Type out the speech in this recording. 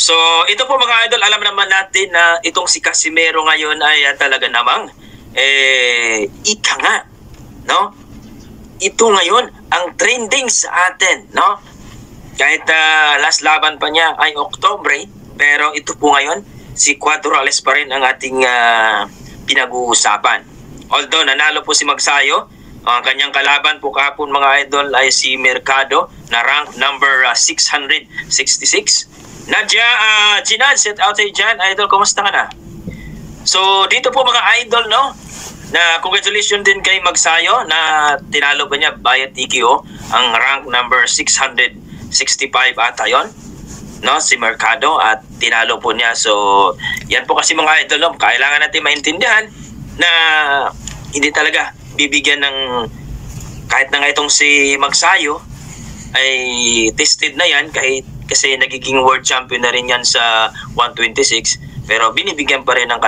So, ito po mga idol, alam naman natin na itong si Casimero ngayon ay talaga namang ika nga, no? Ito ngayon ang trending sa atin, no? Kahit last laban pa niya ay Oktubre, pero ito po ngayon, si Cuadrales pa rin ang ating pinag-uusapan. Although nanalo po si Magsayo, ang kanyang kalaban po kahapon mga idol ay si Mercado na rank number 666. Nadia, Jinan, set out tayo dyan. Idol, kumusta ka na? So, dito po mga idol, no? Na congratulations din kay Magsayo na tinalo ba niya via TKO ang rank number 665 ata yun, no? Si Mercado at tinalo po niya. So, yan po kasi mga idol, no? Kailangan natin maintindihan na hindi talaga bibigyan ng kahit na nga itong si Magsayo ay tested na yan kasi nagiging world champion na rin yan sa 126 pero binibigyan pa rin ng